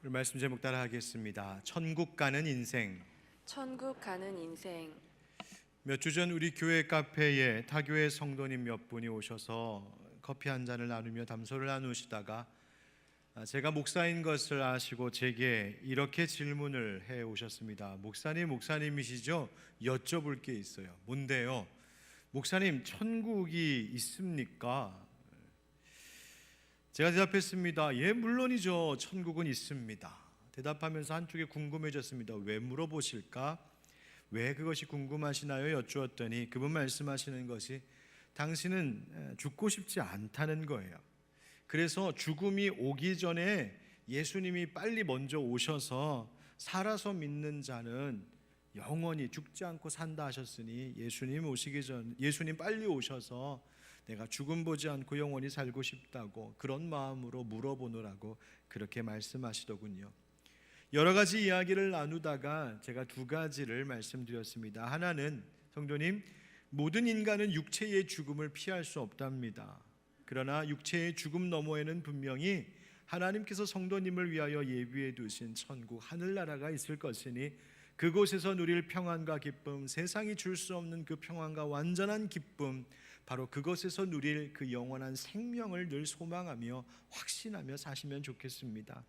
우리 말씀 제목 따라 하겠습니다. 천국 가는 인생. 천국 가는 인생. 몇 주 전 우리 교회 카페에 타교회 성도님 몇 분이 오셔서 커피 한 잔을 나누며 담소를 나누시다가 제가 목사인 것을 아시고 제게 이렇게 질문을 해 오셨습니다. 목사님이시죠? 여쭤볼 게 있어요. 뭔데요? 목사님, 천국이 있습니까? 제가 대답했습니다. 예, 물론이죠. 천국은 있습니다. 대답하면서 한쪽에 궁금해졌습니다. 왜 물어보실까? 왜 그것이 궁금하시나요? 여쭈었더니 그분 말씀하시는 것이 당신은 죽고 싶지 않다는 거예요. 그래서 죽음이 오기 전에 예수님이 빨리 먼저 오셔서 살아서 믿는 자는 영원히 죽지 않고 산다 하셨으니 예수님 빨리 오셔서 내가 죽음 보지 않고 영원히 살고 싶다고 그런 마음으로 물어보느라고 그렇게 말씀하시더군요. 여러 가지 이야기를 나누다가 제가 두 가지를 말씀드렸습니다. 하나는 성도님, 모든 인간은 육체의 죽음을 피할 수 없답니다. 그러나 육체의 죽음 너머에는 분명히 하나님께서 성도님을 위하여 예비해 두신 천국 하늘나라가 있을 것이니 그곳에서 누릴 평안과 기쁨, 세상이 줄 수 없는 그 평안과 완전한 기쁨, 바로 그것에서 누릴 그 영원한 생명을 늘 소망하며 확신하며 사시면 좋겠습니다.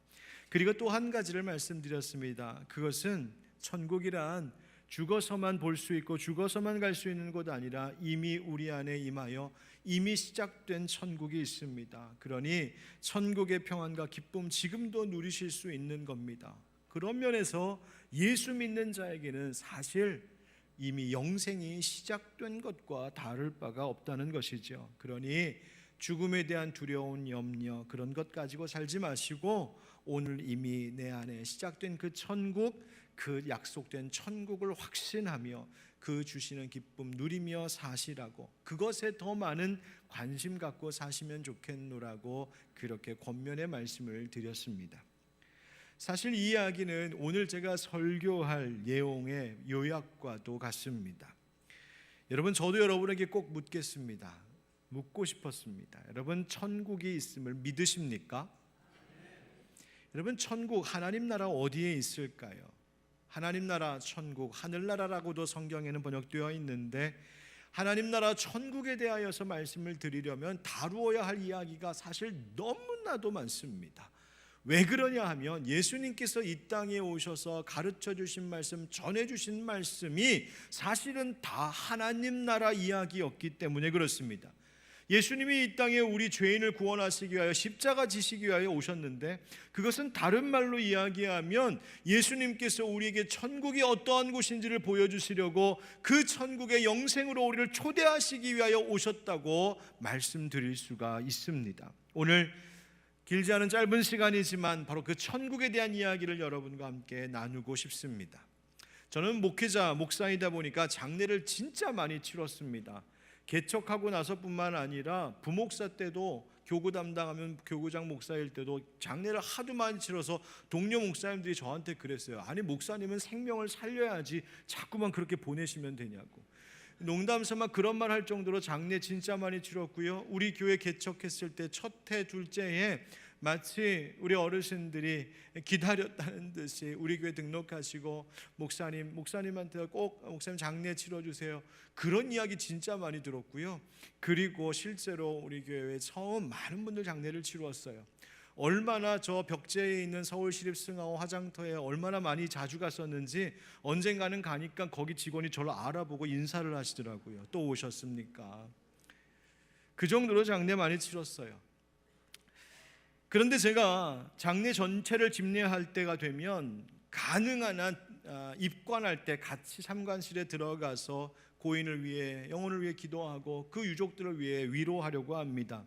그리고 또 한 가지를 말씀드렸습니다. 그것은 천국이란 죽어서만 볼 수 있고 죽어서만 갈 수 있는 곳 아니라 이미 우리 안에 임하여 이미 시작된 천국이 있습니다. 그러니 천국의 평안과 기쁨 지금도 누리실 수 있는 겁니다. 그런 면에서 예수 믿는 자에게는 사실 이미 영생이 시작된 것과 다를 바가 없다는 것이죠. 그러니 죽음에 대한 두려운 염려 그런 것 가지고 살지 마시고 오늘 이미 내 안에 시작된 그 천국, 그 약속된 천국을 확신하며 그 주시는 기쁨 누리며 사시라고, 그것에 더 많은 관심 갖고 사시면 좋겠노라고 그렇게 권면의 말씀을 드렸습니다. 사실 이 이야기는 오늘 제가 설교할 내용의 요약과도 같습니다. 여러분, 저도 여러분에게 꼭 묻고 싶었습니다. 여러분, 천국이 있음을 믿으십니까? 여러분, 천국, 하나님 나라 어디에 있을까요? 하나님 나라, 천국, 하늘나라라고도 성경에는 번역되어 있는데 하나님 나라 천국에 대하여서 말씀을 드리려면 다루어야 할 이야기가 사실 너무나도 많습니다. 왜 그러냐 하면 예수님께서 이 땅에 오셔서 가르쳐 주신 말씀, 전해 주신 말씀이 사실은 다 하나님 나라 이야기였기 때문에 그렇습니다. 예수님이 이 땅에 우리 죄인을 구원하시기 위하여 십자가 지시기 위하여 오셨는데, 그것은 다른 말로 이야기하면 예수님께서 우리에게 천국이 어떠한 곳인지를 보여주시려고 그 천국의 영생으로 우리를 초대하시기 위하여 오셨다고 말씀드릴 수가 있습니다. 오늘 길지 않은 짧은 시간이지만 바로 그 천국에 대한 이야기를 여러분과 함께 나누고 싶습니다. 저는 목사이다 보니까 장례를 진짜 많이 치렀습니다. 개척하고 나서뿐만 아니라 부목사 때도, 교구 담당하면 교구장 목사일 때도 장례를 하도 많이 치러서 동료 목사님들이 저한테 그랬어요. 아니, 목사님은 생명을 살려야지 자꾸만 그렇게 보내시면 되냐고. 농담삼아 그런 말 할 정도로 장례 진짜 많이 치렀고요. 우리 교회 개척했을 때 첫 해, 둘째 해 마치 우리 어르신들이 기다렸다는 듯이 우리 교회 등록하시고 목사님한테 꼭 목사님 장례 치러주세요, 그런 이야기 진짜 많이 들었고요. 그리고 실제로 우리 교회에 처음 많은 분들 장례를 치루었어요. 얼마나 저 벽제에 있는 서울시립승하원 화장터에 얼마나 많이 자주 갔었는지 언젠가는 가니까 거기 직원이 저를 알아보고 인사를 하시더라고요. 또 오셨습니까? 그 정도로 장례 많이 치렀어요. 그런데 제가 장례 전체를 집례할 때가 되면 가능한 한 입관할 때 같이 참관실에 들어가서 고인을 위해, 영혼을 위해 기도하고 그 유족들을 위해 위로하려고 합니다.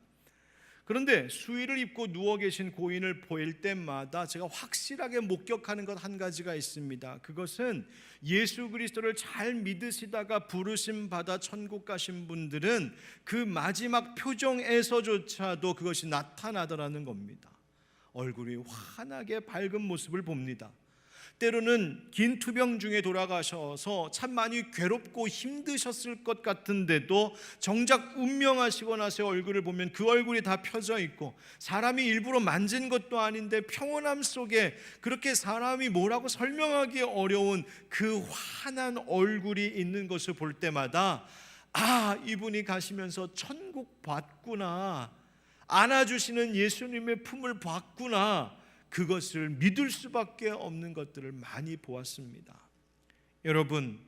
그런데 수의를 입고 누워 계신 고인을 보일 때마다 제가 확실하게 목격하는 것 한 가지가 있습니다. 그것은 예수 그리스도를 잘 믿으시다가 부르심 받아 천국 가신 분들은 그 마지막 표정에서조차도 그것이 나타나더라는 겁니다. 얼굴이 환하게 밝은 모습을 봅니다. 때로는 긴 투병 중에 돌아가셔서 참 많이 괴롭고 힘드셨을 것 같은데도 정작 운명하시고 나서 얼굴을 보면 그 얼굴이 다 펴져 있고, 사람이 일부러 만진 것도 아닌데 평온함 속에 그렇게 사람이 뭐라고 설명하기 어려운 그 환한 얼굴이 있는 것을 볼 때마다 이분이 가시면서 천국 봤구나, 안아주시는 예수님의 품을 봤구나, 그것을 믿을 수밖에 없는 것들을 많이 보았습니다. 여러분은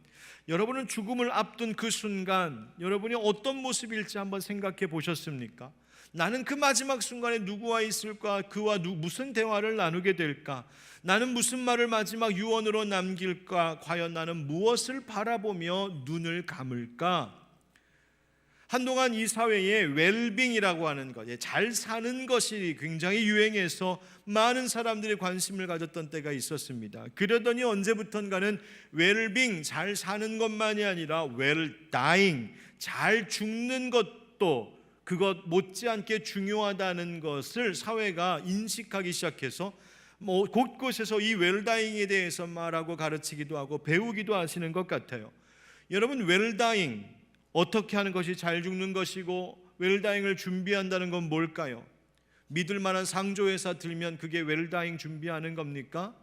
죽음을 앞둔 그 순간 여러분이 어떤 모습일지 한번 생각해 보셨습니까? 나는 그 마지막 순간에 누구와 있을까? 그와 무슨 대화를 나누게 될까? 나는 무슨 말을 마지막 유언으로 남길까? 과연 나는 무엇을 바라보며 눈을 감을까? 한동안 이 사회에 웰빙이라고 하는 것, 잘 사는 것이 굉장히 유행해서 많은 사람들이 관심을 가졌던 때가 있었습니다. 그러더니 언제부턴가는 웰빙, 잘 사는 것만이 아니라 웰다잉, 잘 죽는 것도 그것 못지않게 중요하다는 것을 사회가 인식하기 시작해서 곳곳에서 이 웰다잉에 대해서 말하고 가르치기도 하고 배우기도 하시는 것 같아요. 여러분, 웰다잉 어떻게 하는 것이 잘 죽는 것이고 웰다잉을 준비한다는 건 뭘까요? 믿을 만한 상조회사 들면 그게 웰다잉 준비하는 겁니까?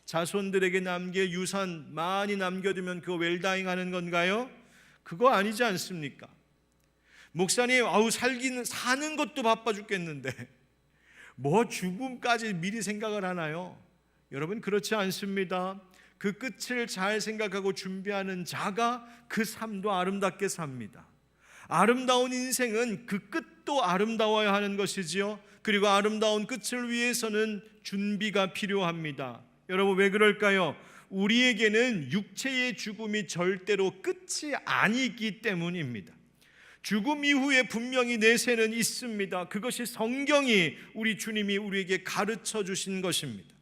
자손들에게 남길 유산 많이 남겨두면 그거 웰다잉 하는 건가요? 그거 아니지 않습니까? 목사님, 사는 것도 바빠 죽겠는데 뭐 죽음까지 미리 생각을 하나요? 여러분, 그렇지 않습니다. 그 끝을 잘 생각하고 준비하는 자가 그 삶도 아름답게 삽니다. 아름다운 인생은 그 끝도 아름다워야 하는 것이지요. 그리고 아름다운 끝을 위해서는 준비가 필요합니다. 여러분, 왜 그럴까요? 우리에게는 육체의 죽음이 절대로 끝이 아니기 때문입니다. 죽음 이후에 분명히 내세는 있습니다. 그것이 성경이, 우리 주님이 우리에게 가르쳐 주신 것입니다.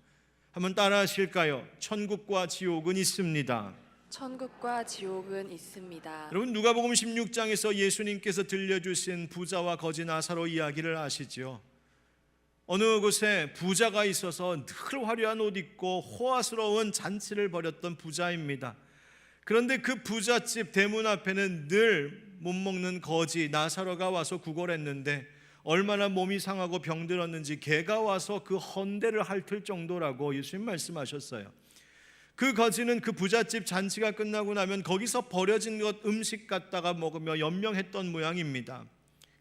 한번 따라 하실까요? 천국과 지옥은 있습니다. 천국과 지옥은 있습니다. 여러분, 누가복음 16장에서 예수님께서 들려주신 부자와 거지 나사로 이야기를 아시죠? 어느 곳에 부자가 있어서 늘 화려한 옷 입고 호화스러운 잔치를 벌였던 부자입니다. 그런데 그 부잣집 대문 앞에는 늘 못 먹는 거지 나사로가 와서 구걸했는데 얼마나 몸이 상하고 병들었는지 개가 와서 그 헌대를 핥을 정도라고 예수님 말씀하셨어요. 그 거지는 그 부잣집 잔치가 끝나고 나면 거기서 버려진 것 음식 갖다가 먹으며 연명했던 모양입니다.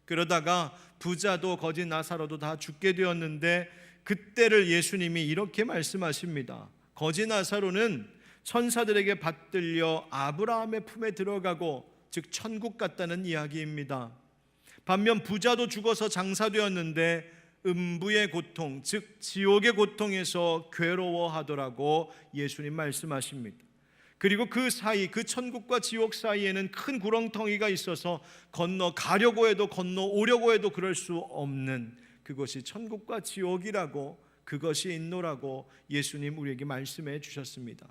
그러다가 부자도 거지 나사로도 다 죽게 되었는데 그때를 예수님이 이렇게 말씀하십니다. 거지 나사로는 천사들에게 받들려 아브라함의 품에 들어가고, 즉 천국 갔다는 이야기입니다. 반면 부자도 죽어서 장사되었는데 음부의 고통, 즉 지옥의 고통에서 괴로워하더라고 예수님 말씀하십니다. 그리고 그 사이, 그 천국과 지옥 사이에는 큰 구렁텅이가 있어서 건너가려고 해도 건너오려고 해도 그럴 수 없는, 그것이 천국과 지옥이라고, 그것이 있노라고 예수님 우리에게 말씀해 주셨습니다.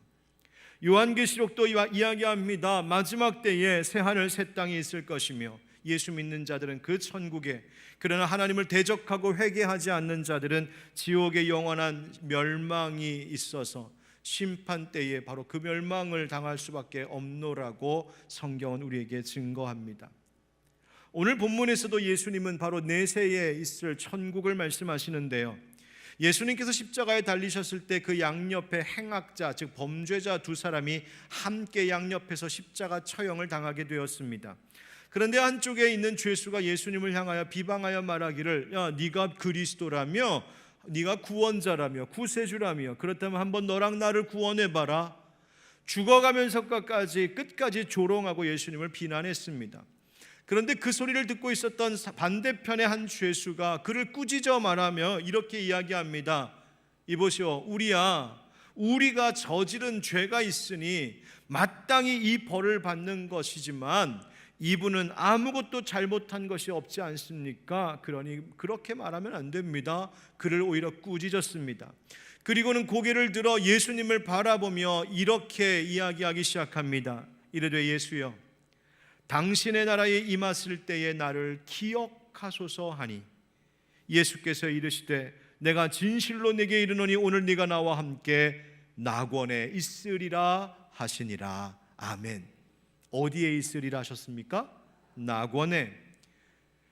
요한계시록도 이야기합니다. 마지막 때에 새하늘 새 땅이 있을 것이며 예수 믿는 자들은 그 천국에, 그러나 하나님을 대적하고 회개하지 않는 자들은 지옥의 영원한 멸망이 있어서 심판 때에 바로 그 멸망을 당할 수밖에 없노라고 성경은 우리에게 증거합니다. 오늘 본문에서도 예수님은 바로 내세에 있을 천국을 말씀하시는데요, 예수님께서 십자가에 달리셨을 때 그 양옆에 행악자, 즉 범죄자 두 사람이 함께 양옆에서 십자가 처형을 당하게 되었습니다. 그런데 한쪽에 있는 죄수가 예수님을 향하여 비방하여 말하기를, 야, 네가 그리스도라며, 네가 구원자라며, 구세주라며, 그렇다면 한번 너랑 나를 구원해봐라. 죽어가면서까지 끝까지 조롱하고 예수님을 비난했습니다. 그런데 그 소리를 듣고 있었던 반대편의 한 죄수가 그를 꾸짖어 말하며 이렇게 이야기합니다. 이보시오, 우리가 저지른 죄가 있으니 마땅히 이 벌을 받는 것이지만 이분은 아무것도 잘못한 것이 없지 않습니까? 그러니 그렇게 말하면 안 됩니다. 그를 오히려 꾸짖었습니다. 그리고는 고개를 들어 예수님을 바라보며 이렇게 이야기하기 시작합니다. 이르되, 예수여, 당신의 나라에 임하실 때에 나를 기억하소서 하니, 예수께서 이르시되 내가 진실로 네게 이르노니 오늘 네가 나와 함께 낙원에 있으리라 하시니라. 아멘. 어디에 있으리라 하셨습니까? 낙원에.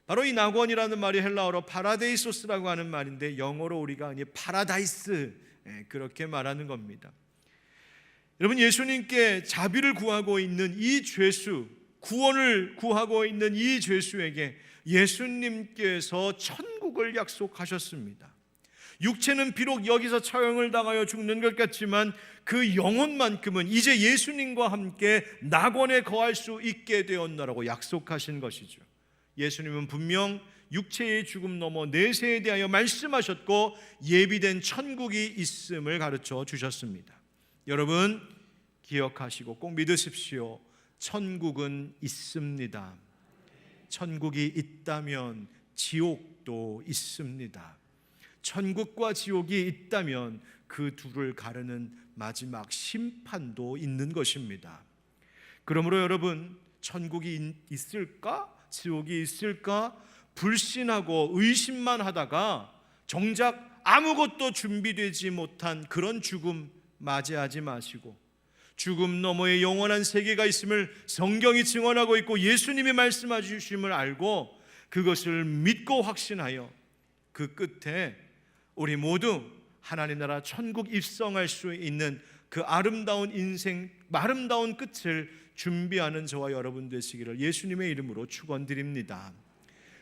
바로 이 낙원이라는 말이 헬라어로 파라데이소스라고 하는 말인데 영어로 우리가 파라다이스 그렇게 말하는 겁니다. 여러분, 예수님께 자비를 구하고 있는 이 죄수, 구원을 구하고 있는 이 죄수에게 예수님께서 천국을 약속하셨습니다. 육체는 비록 여기서 처형을 당하여 죽는 것 같지만 그 영혼만큼은 이제 예수님과 함께 낙원에 거할 수 있게 되었노라고 약속하신 것이죠. 예수님은 분명 육체의 죽음 넘어 내세에 대하여 말씀하셨고 예비된 천국이 있음을 가르쳐 주셨습니다. 여러분, 기억하시고 꼭 믿으십시오. 천국은 있습니다. 천국이 있다면 지옥도 있습니다. 천국과 지옥이 있다면 그 둘을 가르는 마지막 심판도 있는 것입니다. 그러므로 여러분, 천국이 있을까? 지옥이 있을까? 불신하고 의심만 하다가 정작 아무것도 준비되지 못한 그런 죽음 맞이하지 마시고, 죽음 너머에 영원한 세계가 있음을 성경이 증언하고 있고 예수님이 말씀해 주심을 알고 그것을 믿고 확신하여 그 끝에 우리 모두 하나님 나라 천국 입성할 수 있는 그 아름다운 인생, 아름다운 끝을 준비하는 저와 여러분 되시기를 예수님의 이름으로 축원드립니다.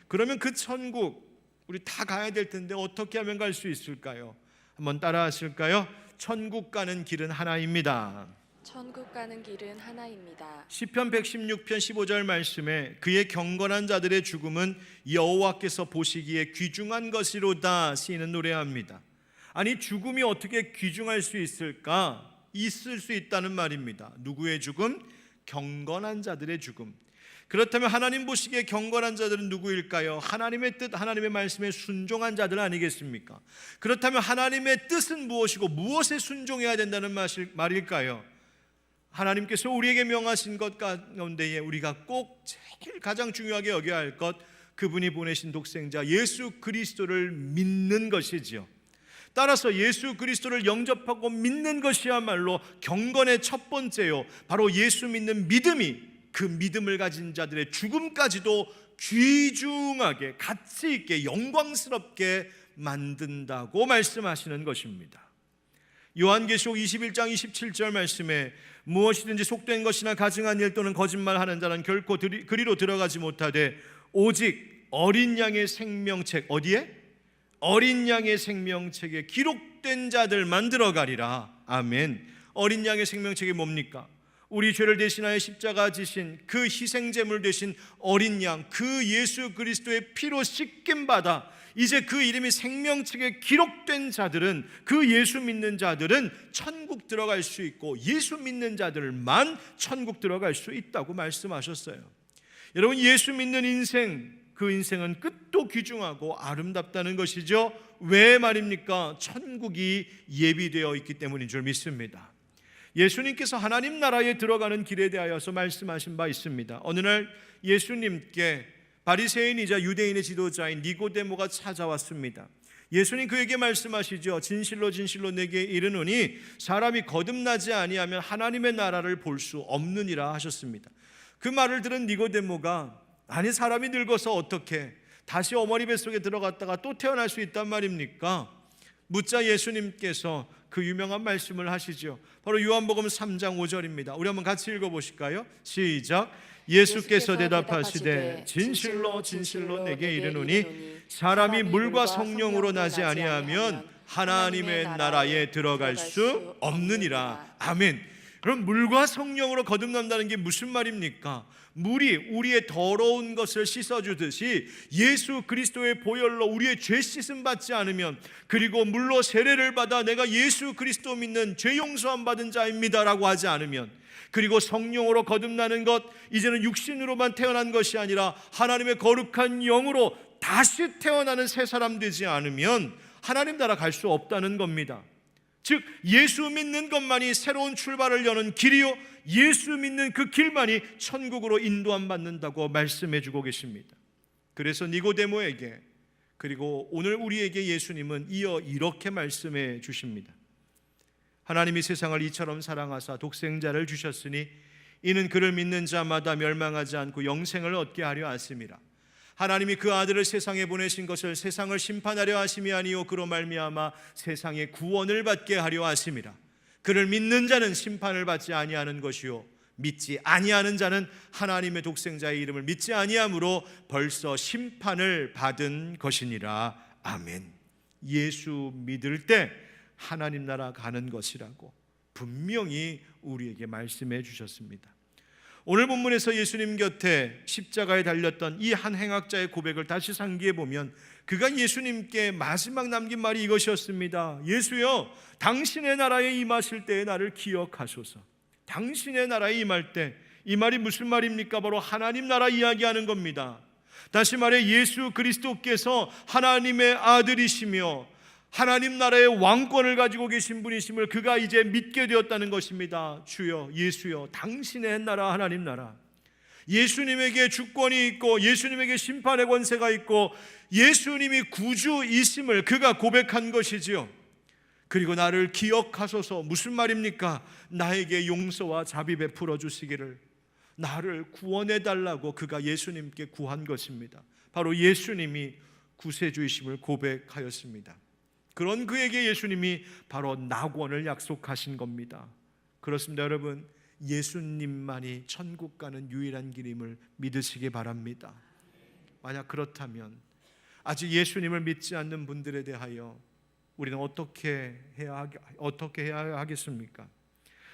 그러면 그 천국 우리 다 가야 될 텐데 어떻게 하면 갈 수 있을까요? 한번 따라 하실까요? 천국 가는 길은 하나입니다. 천국 가는 길은 하나입니다. 시편 116편 15절 말씀에 그의 경건한 자들의 죽음은 여호와께서 보시기에 귀중한 것이로다 시인은 노래합니다. 아니, 죽음이 어떻게 귀중할 수 있을까? 있을 수 있다는 말입니다. 누구의 죽음? 경건한 자들의 죽음. 그렇다면 하나님 보시기에 경건한 자들은 누구일까요? 하나님의 뜻, 하나님의 말씀에 순종한 자들 아니겠습니까? 그렇다면 하나님의 뜻은 무엇이고 무엇에 순종해야 된다는 말일까요? 하나님께서 우리에게 명하신 것 가운데에 우리가 꼭 제일 가장 중요하게 여겨야 할 것, 그분이 보내신 독생자 예수 그리스도를 믿는 것이지요. 따라서 예수 그리스도를 영접하고 믿는 것이야말로 경건의 첫 번째요. 바로 예수 믿는 믿음이 그 믿음을 가진 자들의 죽음까지도 귀중하게, 가치 있게, 영광스럽게 만든다고 말씀하시는 것입니다. 요한계시록 21장 27절 말씀에 무엇이든지 속된 것이나 가증한 일 또는 거짓말하는 자는 결코 그리로 들어가지 못하되 오직 어린 양의 생명책, 어디에? 어린 양의 생명책에 기록된 자들만 들어가리라. 아멘. 어린 양의 생명책이 뭡니까? 우리 죄를 대신하여 십자가 지신 그 희생제물 되신 어린 양, 그 예수 그리스도의 피로 씻김 받아 이제 그 이름이 생명책에 기록된 자들은, 그 예수 믿는 자들은 천국 들어갈 수 있고 예수 믿는 자들만 천국 들어갈 수 있다고 말씀하셨어요. 여러분, 예수 믿는 인생, 그 인생은 끝도 귀중하고 아름답다는 것이죠. 왜 말입니까? 천국이 예비되어 있기 때문인 줄 믿습니다. 예수님께서 하나님 나라에 들어가는 길에 대하여서 말씀하신 바 있습니다. 어느 날 예수님께 바리새인이자 유대인의 지도자인 니고데모가 찾아왔습니다. 예수님 그에게 말씀하시죠. 진실로 진실로 내게 이르노니 사람이 거듭나지 아니하면 하나님의 나라를 볼 수 없느니라 하셨습니다. 그 말을 들은 니고데모가, 아니, 사람이 늙어서 어떻게 다시 어머니 뱃속에 들어갔다가 또 태어날 수 있단 말입니까? 묻자 예수님께서 그 유명한 말씀을 하시죠. 바로 요한복음 3장 5절입니다. 우리 한번 같이 읽어보실까요? 시작. 예수께서 대답하시되 진실로 진실로 내게 이르노니 사람이 물과 성령으로 나지 아니하면 하나님의 나라에 들어갈 수 없느니라. 아멘. 그럼 물과 성령으로 거듭난다는 게 무슨 말입니까? 물이 우리의 더러운 것을 씻어주듯이 예수 그리스도의 보혈로 우리의 죄 씻음 받지 않으면, 그리고 물로 세례를 받아 내가 예수 그리스도 믿는 죄 용서함 받은 자입니다 라고 하지 않으면, 그리고 성령으로 거듭나는 것, 이제는 육신으로만 태어난 것이 아니라 하나님의 거룩한 영으로 다시 태어나는 새 사람 되지 않으면 하나님 나라 갈 수 없다는 겁니다. 즉 예수 믿는 것만이 새로운 출발을 여는 길이요, 예수 믿는 그 길만이 천국으로 인도함 받는다고 말씀해 주고 계십니다. 그래서 니고데모에게, 그리고 오늘 우리에게 예수님은 이어 이렇게 말씀해 주십니다. 하나님이 세상을 이처럼 사랑하사 독생자를 주셨으니 이는 그를 믿는 자마다 멸망하지 않고 영생을 얻게 하려 하심이라. 하나님이 그 아들을 세상에 보내신 것을 세상을 심판하려 하심이 아니요 그로 말미암아 세상의 구원을 받게 하려 하심이라. 그를 믿는 자는 심판을 받지 아니하는 것이요 믿지 아니하는 자는 하나님의 독생자의 이름을 믿지 아니하므로 벌써 심판을 받은 것이니라. 아멘. 예수 믿을 때 하나님 나라 가는 것이라고 분명히 우리에게 말씀해 주셨습니다. 오늘 본문에서 예수님 곁에 십자가에 달렸던 이 한 행악자의 고백을 다시 상기해 보면 그가 예수님께 마지막 남긴 말이 이것이었습니다. 예수여, 당신의 나라에 임하실 때에 나를 기억하소서. 당신의 나라에 임할 때, 이 말이 무슨 말입니까? 바로 하나님 나라 이야기하는 겁니다. 다시 말해 예수 그리스도께서 하나님의 아들이시며 하나님 나라의 왕권을 가지고 계신 분이심을 그가 이제 믿게 되었다는 것입니다. 주여, 예수여, 당신의 나라, 하나님 나라, 예수님에게 주권이 있고 예수님에게 심판의 권세가 있고 예수님이 구주이심을 그가 고백한 것이지요. 그리고 나를 기억하소서. 무슨 말입니까? 나에게 용서와 자비 베풀어 주시기를, 나를 구원해 달라고 그가 예수님께 구한 것입니다. 바로 예수님이 구세주이심을 고백하였습니다. 그런 그에게 예수님이 바로 낙원을 약속하신 겁니다. 그렇습니다. 여러분, 예수님만이 천국 가는 유일한 길임을 믿으시기 바랍니다. 만약 그렇다면 아직 예수님을 믿지 않는 분들에 대하여 우리는 어떻게 해야 하겠습니까?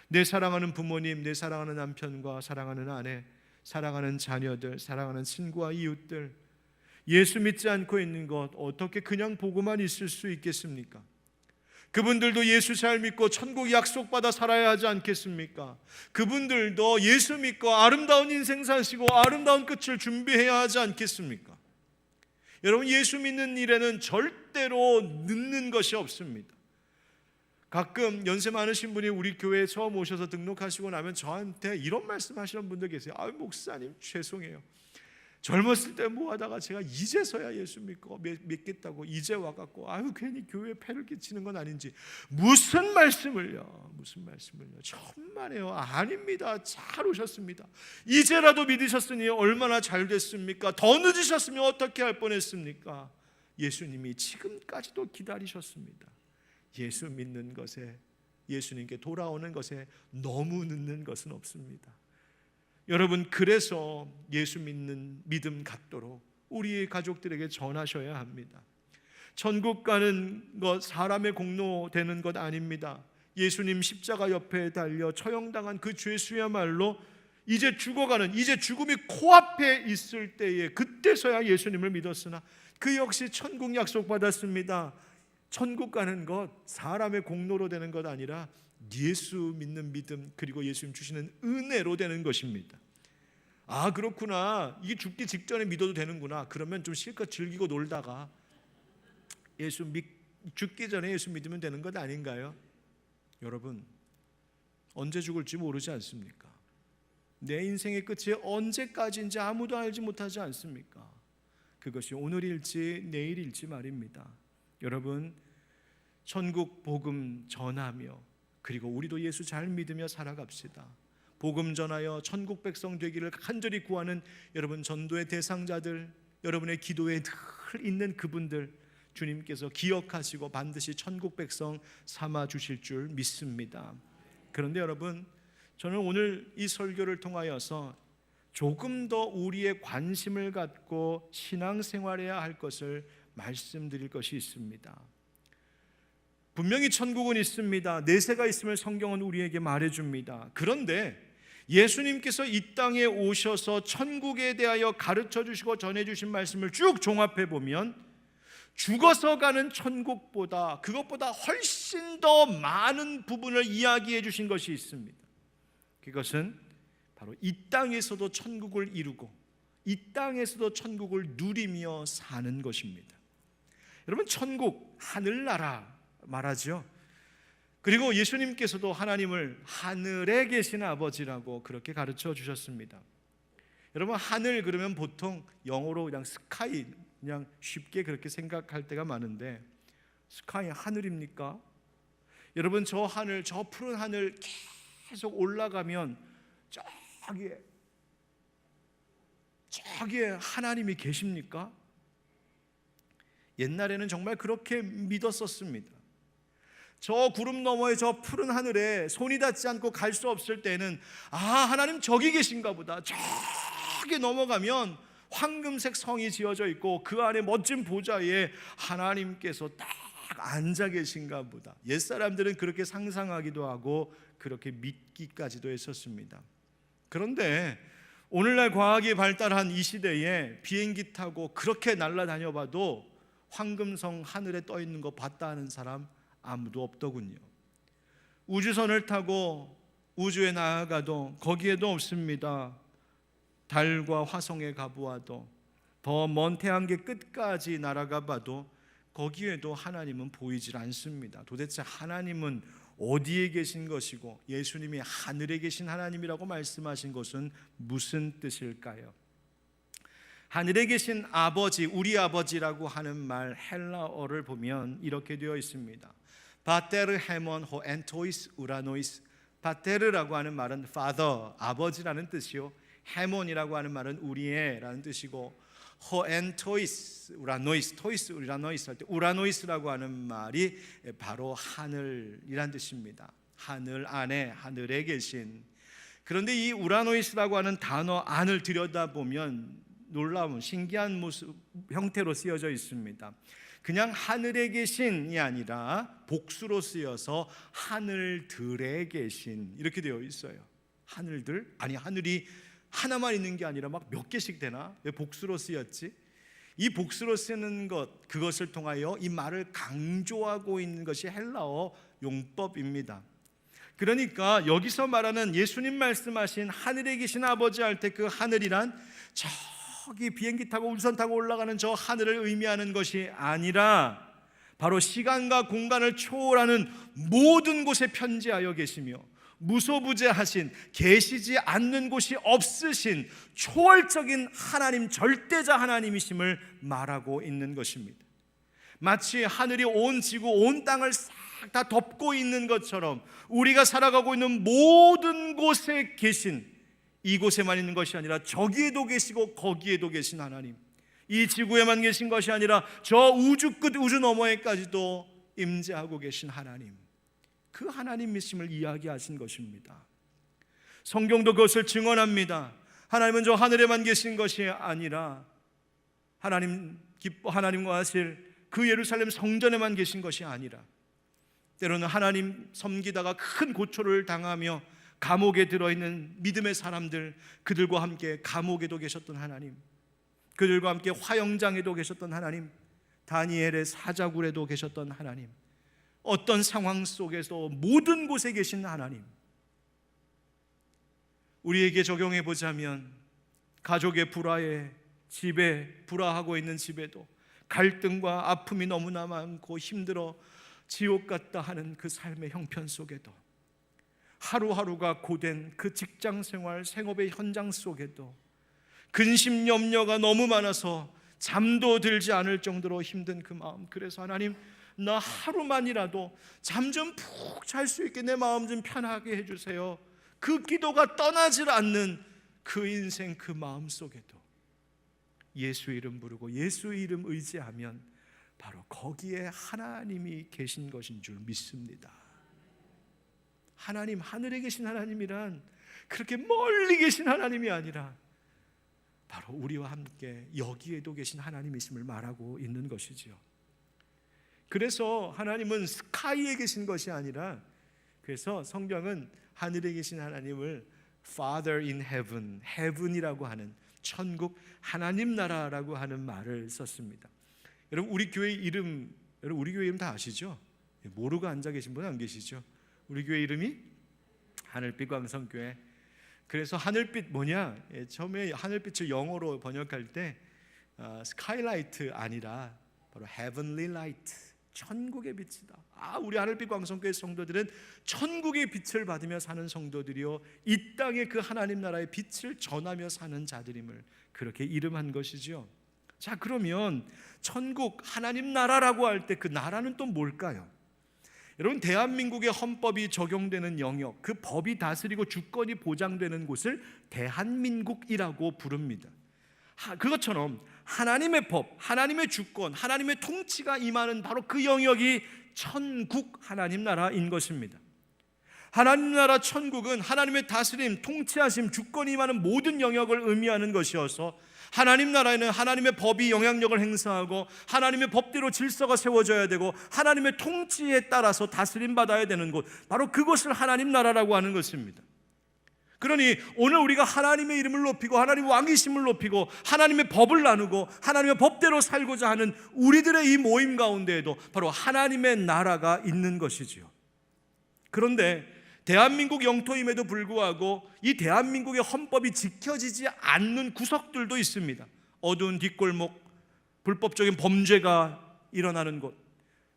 내 사랑하는 부모님, 내 사랑하는 남편과 사랑하는 아내, 사랑하는 자녀들, 사랑하는 친구와 이웃들, 예수 믿지 않고 있는 것 어떻게 그냥 보고만 있을 수 있겠습니까? 그분들도 예수 잘 믿고 천국 약속받아 살아야 하지 않겠습니까? 그분들도 예수 믿고 아름다운 인생 사시고 아름다운 끝을 준비해야 하지 않겠습니까? 여러분, 예수 믿는 일에는 절대로 늦는 것이 없습니다. 가끔 연세 많으신 분이 우리 교회에 처음 오셔서 등록하시고 나면 저한테 이런 말씀 하시는 분들 계세요. 목사님 죄송해요, 젊었을 때 뭐 하다가 제가 이제서야 예수 믿겠다고 이제 와갖고 괜히 교회에 폐를 끼치는 건 아닌지 무슨 말씀을요. 천만에요. 아닙니다. 잘 오셨습니다. 이제라도 믿으셨으니 얼마나 잘 됐습니까? 더 늦으셨으면 어떻게 할 뻔했습니까? 예수님이 지금까지도 기다리셨습니다. 예수 믿는 것에, 예수님께 돌아오는 것에 너무 늦는 것은 없습니다. 여러분, 그래서 예수 믿는 믿음 갖도록 우리의 가족들에게 전하셔야 합니다. 천국 가는 것 사람의 공로 되는 것 아닙니다. 예수님 십자가 옆에 달려 처형당한 그 죄수야말로 이제 죽어가는, 이제 죽음이 코앞에 있을 때에 그때서야 예수님을 믿었으나 그 역시 천국 약속받았습니다. 천국 가는 것 사람의 공로로 되는 것 아니라 예수 믿는 믿음, 그리고 예수님 주시는 은혜로 되는 것입니다. 그렇구나, 이게 죽기 직전에 믿어도 되는구나. 그러면 좀 실컷 즐기고 놀다가 죽기 전에 예수 믿으면 되는 것 아닌가요? 여러분, 언제 죽을지 모르지 않습니까? 내 인생의 끝이 언제까지인지 아무도 알지 못하지 않습니까? 그것이 오늘일지 내일일지 말입니다. 여러분, 천국 복음 전하며 그리고 우리도 예수 잘 믿으며 살아갑시다. 복음 전하여 천국 백성 되기를 간절히 구하는 여러분 전도의 대상자들, 여러분의 기도에 늘 있는 그분들 주님께서 기억하시고 반드시 천국 백성 삼아 주실 줄 믿습니다. 그런데 여러분, 저는 오늘 이 설교를 통하여서 조금 더 우리의 관심을 갖고 신앙생활해야 할 것을 말씀드릴 것이 있습니다. 분명히 천국은 있습니다. 내세가 있음을 성경은 우리에게 말해줍니다. 그런데 예수님께서 이 땅에 오셔서 천국에 대하여 가르쳐 주시고 전해 주신 말씀을 쭉 종합해 보면 죽어서 가는 천국보다, 그것보다 훨씬 더 많은 부분을 이야기해 주신 것이 있습니다. 그것은 바로 이 땅에서도 천국을 이루고 이 땅에서도 천국을 누리며 사는 것입니다. 여러분, 천국, 하늘나라 말하죠. 그리고 예수님께서도 하나님을 하늘에 계신 아버지라고 그렇게 가르쳐 주셨습니다. 여러분, 하늘 그러면 보통 영어로 그냥 스카이, 그냥 쉽게 그렇게 생각할 때가 많은데 스카이 하늘입니까? 여러분, 저 하늘, 저 푸른 하늘 계속 올라가면 저기에 하나님이 계십니까? 옛날에는 정말 그렇게 믿었었습니다. 저 구름 너머에 저 푸른 하늘에 손이 닿지 않고 갈 수 없을 때는 하나님 저기 계신가 보다. 저기 넘어가면 황금색 성이 지어져 있고 그 안에 멋진 보좌에 하나님께서 딱 앉아 계신가 보다. 옛사람들은 그렇게 상상하기도 하고 그렇게 믿기까지도 했었습니다. 그런데 오늘날 과학이 발달한 이 시대에 비행기 타고 그렇게 날아다녀 봐도 황금성 하늘에 떠 있는 거 봤다 하는 사람 아무도 없더군요. 우주선을 타고 우주에 나아가도 거기에도 없습니다. 달과 화성에 가보아도, 더 먼 태양계 끝까지 날아가 봐도 거기에도 하나님은 보이질 않습니다. 도대체 하나님은 어디에 계신 것이고 예수님이 하늘에 계신 하나님이라고 말씀하신 것은 무슨 뜻일까요? 하늘에 계신 아버지, 우리 아버지라고 하는 말 헬라어를 보면 이렇게 되어 있습니다. 바테르 헤몬 호 엔토이스 우라노이스. 바테르라고 하는 말은 father, 아버지라는 뜻이요, 헤몬이라고 하는 말은 우리의라는 뜻이고, 호 엔토이스 우라노이스, 토이스 우라노이스 할 때 우라노이스라고 하는 말이 바로 하늘이란 뜻입니다. 하늘 안에, 하늘에 계신. 그런데 이 우라노이스라고 하는 단어 안을 들여다보면 놀라운 신기한 모습, 형태로 쓰여져 있습니다. 그냥 하늘에 계신이 아니라 복수로 쓰여서 하늘들에 계신 이렇게 되어 있어요. 하늘들? 아니, 하늘이 하나만 있는 게 아니라 막 몇 개씩 되나? 왜 복수로 쓰였지? 이 복수로 쓰는 것, 그것을 통하여 이 말을 강조하고 있는 것이 헬라어 용법입니다. 그러니까 여기서 말하는 예수님 말씀하신 하늘에 계신 아버지 할 때 그 하늘이란 저기 비행기 타고 우주선 타고 올라가는 저 하늘을 의미하는 것이 아니라 바로 시간과 공간을 초월하는 모든 곳에 편재하여 계시며 무소부재하신, 계시지 않는 곳이 없으신 초월적인 하나님, 절대자 하나님이심을 말하고 있는 것입니다. 마치 하늘이 온 지구, 온 땅을 싹 다 덮고 있는 것처럼 우리가 살아가고 있는 모든 곳에 계신, 이곳에만 있는 것이 아니라 저기에도 계시고 거기에도 계신 하나님, 이 지구에만 계신 것이 아니라 저 우주 끝, 우주 너머에까지도 임재하고 계신 하나님, 그 하나님이심을 이야기하신 것입니다. 성경도 그것을 증언합니다. 하나님은 저 하늘에만 계신 것이 아니라 하나님과 하실 그 예루살렘 성전에만 계신 것이 아니라 때로는 하나님 섬기다가 큰 고초를 당하며 감옥에 들어있는 믿음의 사람들, 그들과 함께 감옥에도 계셨던 하나님, 그들과 함께 화영장에도 계셨던 하나님, 다니엘의 사자굴에도 계셨던 하나님, 어떤 상황 속에서 모든 곳에 계신 하나님, 우리에게 적용해 보자면 가족의 불화에, 집에 불화하고 있는 집에도 갈등과 아픔이 너무나 많고 힘들어 지옥 같다 하는 그 삶의 형편 속에도, 하루하루가 고된 그 직장생활, 생업의 현장 속에도 근심 염려가 너무 많아서 잠도 들지 않을 정도로 힘든 그 마음, 그래서 하나님, 나 하루만이라도 잠 좀 푹 잘 수 있게 내 마음 좀 편하게 해주세요. 그 기도가 떠나질 않는 그 인생, 그 마음 속에도 예수 이름 부르고 예수 이름 의지하면 바로 거기에 하나님이 계신 것인 줄 믿습니다. 하나님, 하늘에 계신 하나님이란 그렇게 멀리 계신 하나님이 아니라 바로 우리와 함께 여기에도 계신 하나님이심을 말하고 있는 것이지요. 그래서 하나님은 스카이에 계신 것이 아니라, 그래서 성경은 하늘에 계신 하나님을 Father in Heaven, Heaven이라고 하는 천국, 하나님 나라라고 하는 말을 썼습니다. 여러분, 우리 교회 이름 다 아시죠? 모르고 앉아 계신 분 안 계시죠? 우리 교회 이름이 하늘빛 광성교회. 그래서 하늘빛 뭐냐? 처음에 하늘빛을 영어로 번역할 때 스카이라이트 아니라 바로 heavenly light, 천국의 빛이다. 우리 하늘빛 광성교회 성도들은 천국의 빛을 받으며 사는 성도들이요, 이 땅의 그 하나님 나라의 빛을 전하며 사는 자들임을 그렇게 이름한 것이죠. 자, 그러면 천국, 하나님 나라라고 할 때 그 나라는 또 뭘까요? 여러분, 대한민국의 헌법이 적용되는 영역, 그 법이 다스리고 주권이 보장되는 곳을 대한민국이라고 부릅니다. 그것처럼 하나님의 법, 하나님의 주권, 하나님의 통치가 임하는 바로 그 영역이 천국 하나님 나라인 것입니다. 하나님 나라 천국은 하나님의 다스림, 통치하심, 주권이 임하는 모든 영역을 의미하는 것이어서 하나님 나라에는 하나님의 법이 영향력을 행사하고 하나님의 법대로 질서가 세워져야 되고 하나님의 통치에 따라서 다스림 받아야 되는 곳, 바로 그것을 하나님 나라라고 하는 것입니다. 그러니 오늘 우리가 하나님의 이름을 높이고 하나님의 왕이심을 높이고 하나님의 법을 나누고 하나님의 법대로 살고자 하는 우리들의 이 모임 가운데에도 바로 하나님의 나라가 있는 것이지요. 그런데 대한민국 영토임에도 불구하고 이 대한민국의 헌법이 지켜지지 않는 구석들도 있습니다. 어두운 뒷골목, 불법적인 범죄가 일어나는 곳,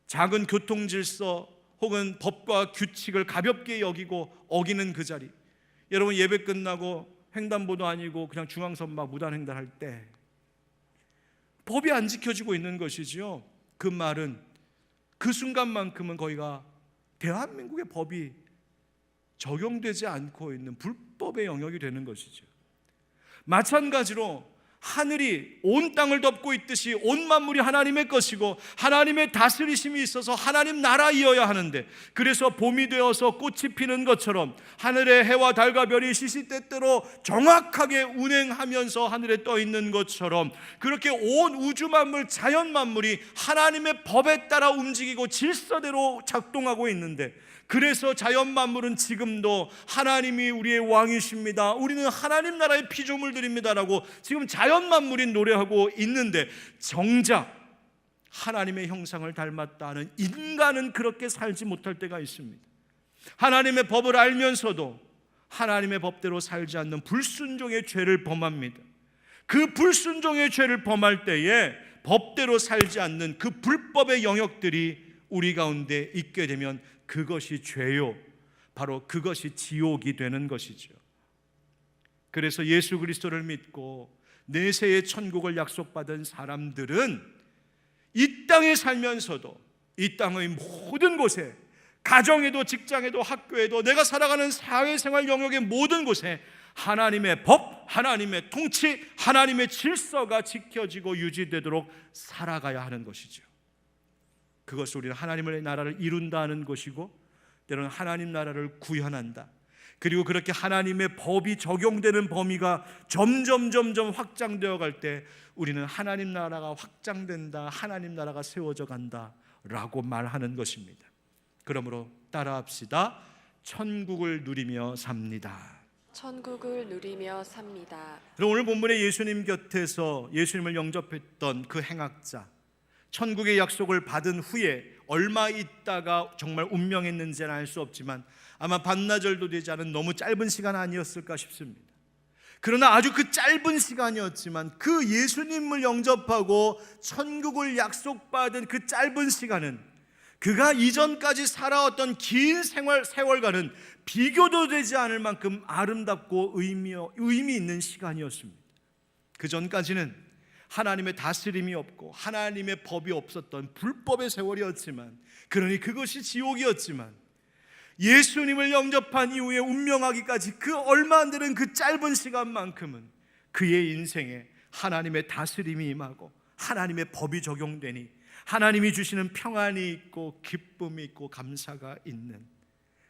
작은 교통질서 혹은 법과 규칙을 가볍게 여기고 어기는 그 자리. 여러분, 예배 끝나고 횡단보도 아니고 그냥 중앙선 막 무단횡단할 때 법이 안 지켜지고 있는 것이지요. 그 말은 그 순간만큼은 거기가 대한민국의 법이 적용되지 않고 있는 불법의 영역이 되는 것이죠. 마찬가지로 하늘이 온 땅을 덮고 있듯이 온 만물이 하나님의 것이고 하나님의 다스리심이 있어서 하나님 나라이어야 하는데, 그래서 봄이 되어서 꽃이 피는 것처럼 하늘의 해와 달과 별이 시시때때로 정확하게 운행하면서 하늘에 떠 있는 것처럼 그렇게 온 우주 만물, 자연 만물이 하나님의 법에 따라 움직이고 질서대로 작동하고 있는데, 그래서 자연 만물은 지금도 하나님이 우리의 왕이십니다, 우리는 하나님 나라의 피조물들입니다라고 지금 자연 만물이 노래하고 있는데, 정작 하나님의 형상을 닮았다는 인간은 그렇게 살지 못할 때가 있습니다. 하나님의 법을 알면서도 하나님의 법대로 살지 않는 불순종의 죄를 범합니다. 그 불순종의 죄를 범할 때에 법대로 살지 않는 그 불법의 영역들이 우리 가운데 있게 되면 그것이 죄요, 바로 그것이 지옥이 되는 것이죠. 그래서 예수 그리스도를 믿고 내세의 천국을 약속받은 사람들은 이 땅에 살면서도 이 땅의 모든 곳에, 가정에도 직장에도 학교에도 내가 살아가는 사회생활 영역의 모든 곳에 하나님의 법, 하나님의 통치, 하나님의 질서가 지켜지고 유지되도록 살아가야 하는 것이죠. 그것을 우리는 하나님의 나라를 이룬다는 것이고, 때로는 하나님 나라를 구현한다. 그리고 그렇게 하나님의 법이 적용되는 범위가 점점 확장되어 갈 때 우리는 하나님 나라가 확장된다, 하나님 나라가 세워져 간다 라고 말하는 것입니다. 그러므로 따라합시다. 천국을 누리며 삽니다. 천국을 누리며 삽니다. 그럼 오늘 본문에 예수님 곁에서 예수님을 영접했던 그 행악자, 천국의 약속을 받은 후에 얼마 있다가 정말 운명했는지는 알 수 없지만 아마 반나절도 되지 않은 너무 짧은 시간 아니었을까 싶습니다. 그러나 아주 그 짧은 시간이었지만 그 예수님을 영접하고 천국을 약속받은 그 짧은 시간은 그가 이전까지 살아왔던 긴 세월과는 비교도 되지 않을 만큼 아름답고 의미 있는 시간이었습니다. 그 전까지는 하나님의 다스림이 없고 하나님의 법이 없었던 불법의 세월이었지만, 그러니 그것이 지옥이었지만, 예수님을 영접한 이후에 운명하기까지 그 얼마 안 되는 그 짧은 시간만큼은 그의 인생에 하나님의 다스림이 임하고 하나님의 법이 적용되니 하나님이 주시는 평안이 있고 기쁨이 있고 감사가 있는,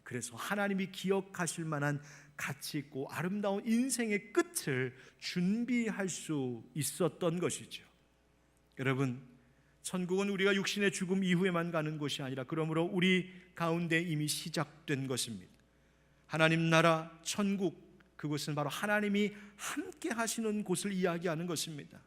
그래서 하나님이 기억하실 만한 가치 있고 아름다운 인생의 끝을 준비할 수 있었던 것이죠. 여러분, 천국은 우리가 육신의 죽음 이후에만 가는 곳이 아니라 그러므로 우리 가운데 이미 시작된 것입니다. 하나님 나라 천국, 그곳은 바로 하나님이 함께 하시는 곳을 이야기하는 것입니다.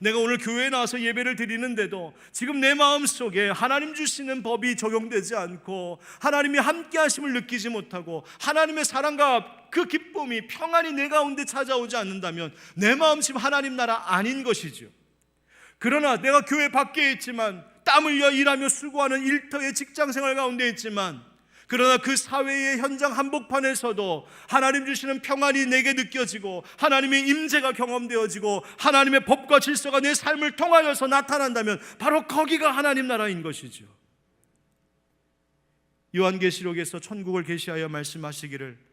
내가 오늘 교회에 나와서 예배를 드리는데도 지금 내 마음속에 하나님 주시는 법이 적용되지 않고 하나님이 함께 하심을 느끼지 못하고 하나님의 사랑과 그 기쁨이, 평안이 내 가운데 찾아오지 않는다면 내 마음 지금 하나님 나라 아닌 것이죠. 그러나 내가 교회 밖에 있지만 땀 흘려 일하며 수고하는 일터의 직장생활 가운데 있지만, 그러나 그 사회의 현장 한복판에서도 하나님 주시는 평안이 내게 느껴지고 하나님의 임재가 경험되어지고 하나님의 법과 질서가 내 삶을 통하여서 나타난다면 바로 거기가 하나님 나라인 것이죠. 요한계시록에서 천국을 계시하여 말씀하시기를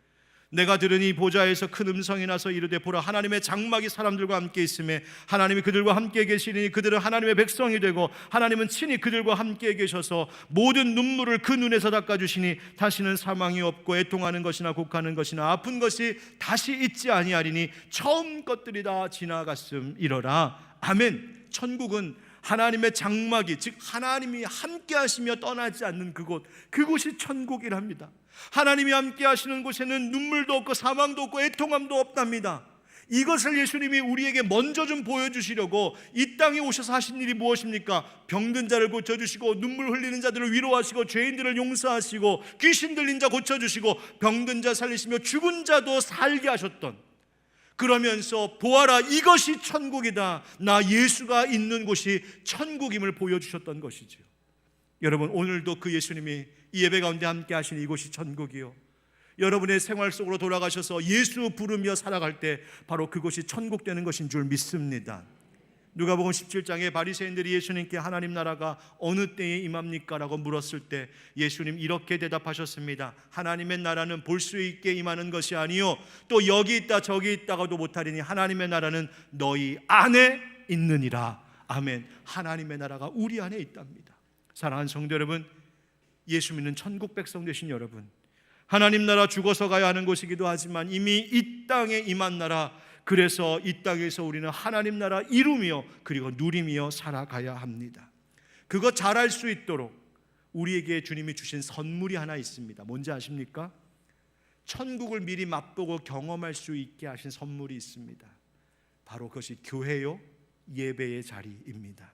내가 들으니 보좌에서 큰 음성이 나서 이르되 보라 하나님의 장막이 사람들과 함께 있음에 하나님이 그들과 함께 계시니 그들은 하나님의 백성이 되고 하나님은 친히 그들과 함께 계셔서 모든 눈물을 그 눈에서 닦아주시니 다시는 사망이 없고 애통하는 것이나 곡하는 것이나 아픈 것이 다시 있지 아니하리니 처음 것들이 다 지나갔음이러라. 아멘. 천국은 하나님의 장막이, 즉 하나님이 함께 하시며 떠나지 않는 그곳이 천국이랍니다. 하나님이 함께 하시는 곳에는 눈물도 없고 사망도 없고 애통함도 없답니다. 이것을 예수님이 우리에게 먼저 좀 보여주시려고 이 땅에 오셔서 하신 일이 무엇입니까? 병든 자를 고쳐주시고 눈물 흘리는 자들을 위로하시고 죄인들을 용서하시고 귀신 들린 자 고쳐주시고 병든 자 살리시며 죽은 자도 살게 하셨던, 그러면서 보아라 이것이 천국이다, 나 예수가 있는 곳이 천국임을 보여주셨던 것이죠. 여러분, 오늘도 그 예수님이 이 예배 가운데 함께 하시는 이곳이 천국이요, 여러분의 생활 속으로 돌아가셔서 예수 부르며 살아갈 때 바로 그곳이 천국 되는 것인 줄 믿습니다. 누가복음 17장에 바리새인들이 예수님께 하나님 나라가 어느 때에 임합니까? 라고 물었을 때 예수님 이렇게 대답하셨습니다. 하나님의 나라는 볼 수 있게 임하는 것이 아니요 또 여기 있다 저기 있다가도 못하리니 하나님의 나라는 너희 안에 있느니라. 아멘. 하나님의 나라가 우리 안에 있답니다. 사랑하는 성도 여러분, 예수 믿는 천국 백성 되신 여러분, 하나님 나라 죽어서 가야 하는 곳이기도 하지만 이미 이 땅에 임한 나라, 그래서 이 땅에서 우리는 하나님 나라 이루며 그리고 누리며 살아가야 합니다. 그거 잘할 수 있도록 우리에게 주님이 주신 선물이 하나 있습니다. 뭔지 아십니까? 천국을 미리 맛보고 경험할 수 있게 하신 선물이 있습니다. 바로 그것이 교회요, 예배의 자리입니다.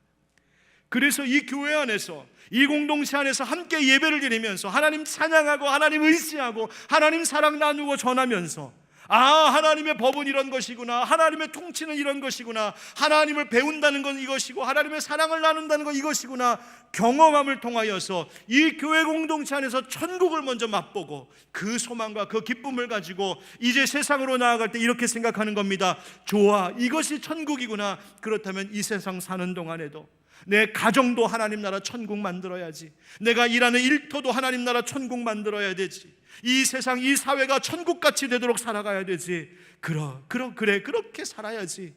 그래서 이 교회 안에서, 이 공동체 안에서 함께 예배를 드리면서 하나님 찬양하고 하나님 의지하고 하나님 사랑 나누고 전하면서 하나님의 법은 이런 것이구나, 하나님의 통치는 이런 것이구나, 하나님을 배운다는 건 이것이고 하나님의 사랑을 나눈다는 건 이것이구나, 경험함을 통하여서 이 교회 공동체 안에서 천국을 먼저 맛보고 그 소망과 그 기쁨을 가지고 이제 세상으로 나아갈 때 이렇게 생각하는 겁니다. 좋아, 이것이 천국이구나. 그렇다면 이 세상 사는 동안에도 내 가정도 하나님 나라 천국 만들어야지, 내가 일하는 일터도 하나님 나라 천국 만들어야 되지, 이 세상 이 사회가 천국같이 되도록 살아가야 되지. 그래 그렇게 살아야지.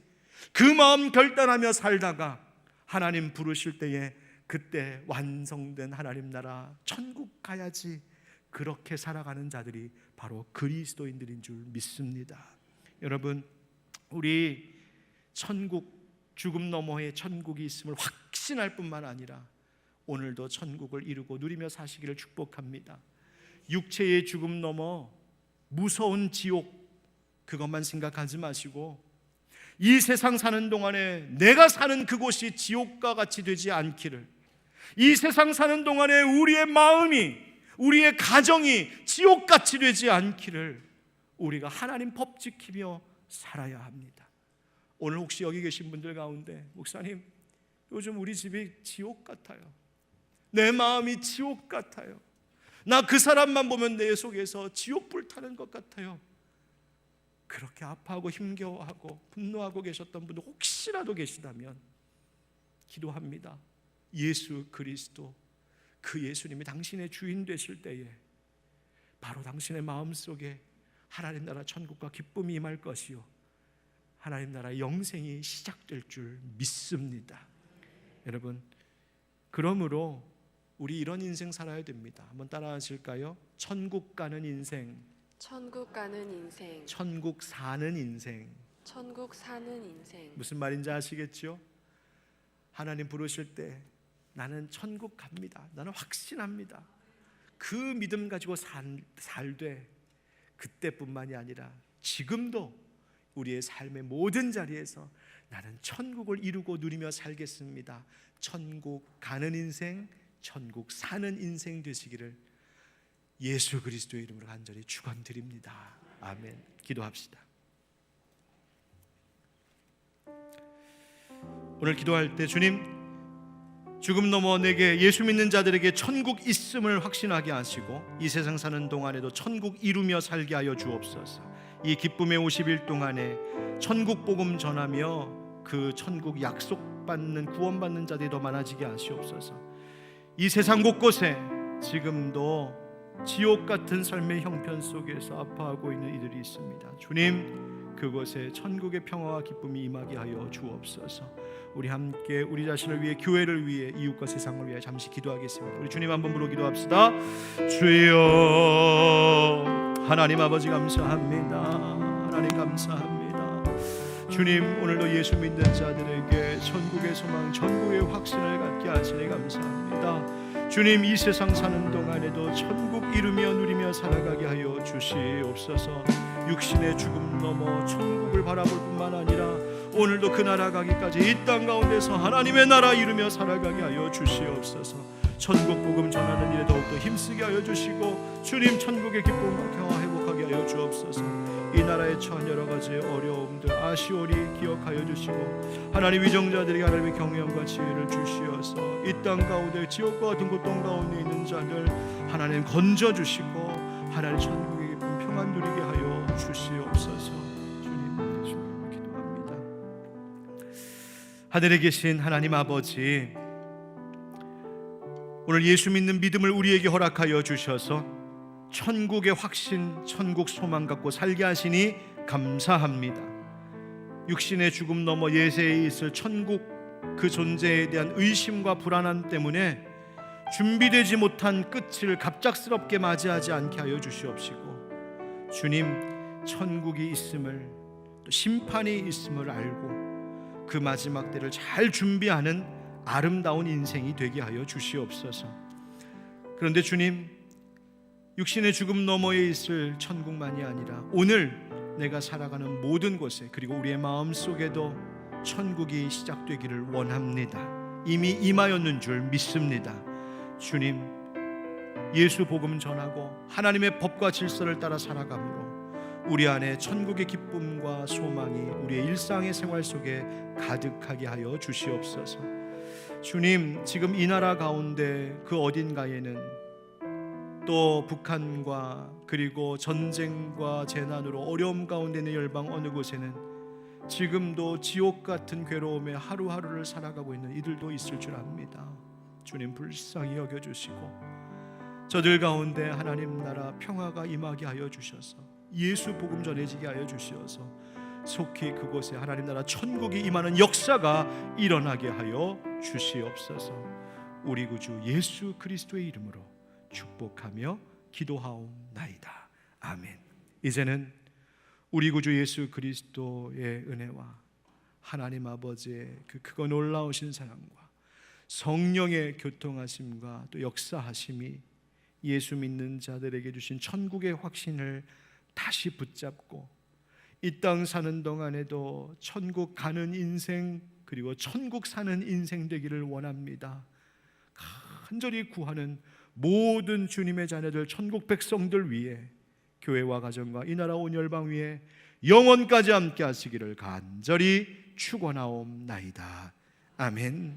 그 마음 결단하며 살다가 하나님 부르실 때에 그때 완성된 하나님 나라 천국 가야지, 그렇게 살아가는 자들이 바로 그리스도인들인 줄 믿습니다. 여러분, 우리 천국, 죽음 너머에 천국이 있음을 확신할 뿐만 아니라 오늘도 천국을 이루고 누리며 사시기를 축복합니다. 육체의 죽음 넘어 무서운 지옥, 그것만 생각하지 마시고 이 세상 사는 동안에 내가 사는 그곳이 지옥과 같이 되지 않기를, 이 세상 사는 동안에 우리의 마음이, 우리의 가정이 지옥같이 되지 않기를 우리가 하나님 법 지키며 살아야 합니다. 오늘 혹시 여기 계신 분들 가운데, 목사님 요즘 우리 집이 지옥 같아요, 내 마음이 지옥 같아요, 나 그 사람만 보면 내 속에서 지옥불 타는 것 같아요, 그렇게 아파하고 힘겨워하고 분노하고 계셨던 분들 혹시라도 계시다면 기도합니다. 예수 그리스도, 그 예수님이 당신의 주인 되실 때에 바로 당신의 마음속에 하나님 나라 천국과 기쁨이 임할 것이요, 하나님 나라의 영생이 시작될 줄 믿습니다. 여러분, 그러므로 우리 이런 인생 살아야 됩니다. 한번 따라 하실까요? 천국 가는 인생, 천국 가는 인생, 천국 사는 인생. 천국 사는 인생. 무슨 말인지 아시겠죠? 하나님 부르실 때 나는 천국 갑니다, 나는 확신합니다, 그 믿음 가지고 살되 그때뿐만이 아니라 지금도 우리의 삶의 모든 자리에서 나는 천국을 이루고 누리며 살겠습니다. 천국 가는 인생, 천국 사는 인생 되시기를 예수 그리스도의 이름으로 간절히 축원드립니다. 아멘. 기도합시다. 오늘 기도할 때 주님, 죽음 넘어 내게, 예수 믿는 자들에게 천국 있음을 확신하게 하시고 이 세상 사는 동안에도 천국 이루며 살게 하여 주옵소서. 이 기쁨의 50일 동안에 천국 복음 전하며 그 천국 약속받는, 구원받는 자들이 더 많아지게 하시옵소서. 이 세상 곳곳에 지금도 지옥 같은 삶의 형편 속에서 아파하고 있는 이들이 있습니다. 주님, 그곳에 천국의 평화와 기쁨이 임하게 하여 주옵소서. 우리 함께 우리 자신을 위해, 교회를 위해, 이웃과 세상을 위해 잠시 기도하겠습니다. 우리 주님 한번 부르고 기도합시다. 주여, 하나님 아버지 감사합니다. 하나님 감사합니다. 주님, 오늘도 예수 믿는 자들에게 천국의 소망, 천국의 확신을 갖게 하시니 감사합니다. 주님, 이 세상 사는 동안에도 천국 이루며 누리며 살아가게 하여 주시옵소서. 육신의 죽음 넘어 천국을 바라볼 뿐만 아니라 오늘도 그 나라 가기까지 이 땅 가운데서 하나님의 나라 이루며 살아가게 하여 주시옵소서. 천국 복음 전하는 일에 더욱더 힘쓰게 하여 주시고, 주님, 천국의 기쁨과 평화 회복하게 하여 주옵소서. 이 나라에 처한 여러 가지 어려움들 아시오리 기억하여 주시고, 하나님 위정자들에게 하나님의 경외함과 지혜를 주시어서 이 땅 가운데 지옥과 같은 고통 가운데 있는 자들 하나님 건져 주시고, 하나님 천국의 기쁨 평안 누리게 하여 주시옵소서. 주님, 예수님으로 기도합니다. 하늘에 계신 하나님 아버지, 오늘 예수 믿는 믿음을 우리에게 허락하여 주셔서 천국의 확신, 천국 소망 갖고 살게 하시니 감사합니다. 육신의 죽음 넘어 예세에 있을 천국 그 존재에 대한 의심과 불안함 때문에 준비되지 못한 끝을 갑작스럽게 맞이하지 않게 하여 주시옵시고, 주님, 천국이 있음을, 또 심판이 있음을 알고 그 마지막 때를 잘 준비하는 아름다운 인생이 되게 하여 주시옵소서. 그런데 주님, 육신의 죽음 너머에 있을 천국만이 아니라 오늘 내가 살아가는 모든 곳에, 그리고 우리의 마음 속에도 천국이 시작되기를 원합니다. 이미 임하였는 줄 믿습니다. 주님, 예수 복음 전하고 하나님의 법과 질서를 따라 살아감으로 우리 안에 천국의 기쁨과 소망이 우리의 일상의 생활 속에 가득하게 하여 주시옵소서. 주님, 지금 이 나라 가운데 그 어딘가에는 또 북한과 그리고 전쟁과 재난으로 어려움 가운데 있는 열방 어느 곳에는 지금도 지옥 같은 괴로움에 하루하루를 살아가고 있는 이들도 있을 줄 압니다. 주님, 불쌍히 여겨주시고 저들 가운데 하나님 나라 평화가 임하게 하여 주셔서 예수 복음 전해지게 하여 주시어서 속히 그곳에 하나님 나라 천국이 임하는 역사가 일어나게 하여 주시옵소서. 우리 구주 예수 그리스도의 이름으로 축복하며 기도하옵나이다. 아멘. 이제는 우리 구주 예수 그리스도의 은혜와 하나님 아버지의 그 크고 놀라우신 사랑과 성령의 교통하심과 또 역사하심이 예수 믿는 자들에게 주신 천국의 확신을 다시 붙잡고 이 땅 사는 동안에도 천국 가는 인생, 그리고 천국 사는 인생 되기를 원합니다. 간절히 구하는 모든 주님의 자녀들, 천국 백성들 위해, 교회와 가정과 이 나라 온 열방 위에 영원까지 함께 하시기를 간절히 축원하옵나이다. 아멘.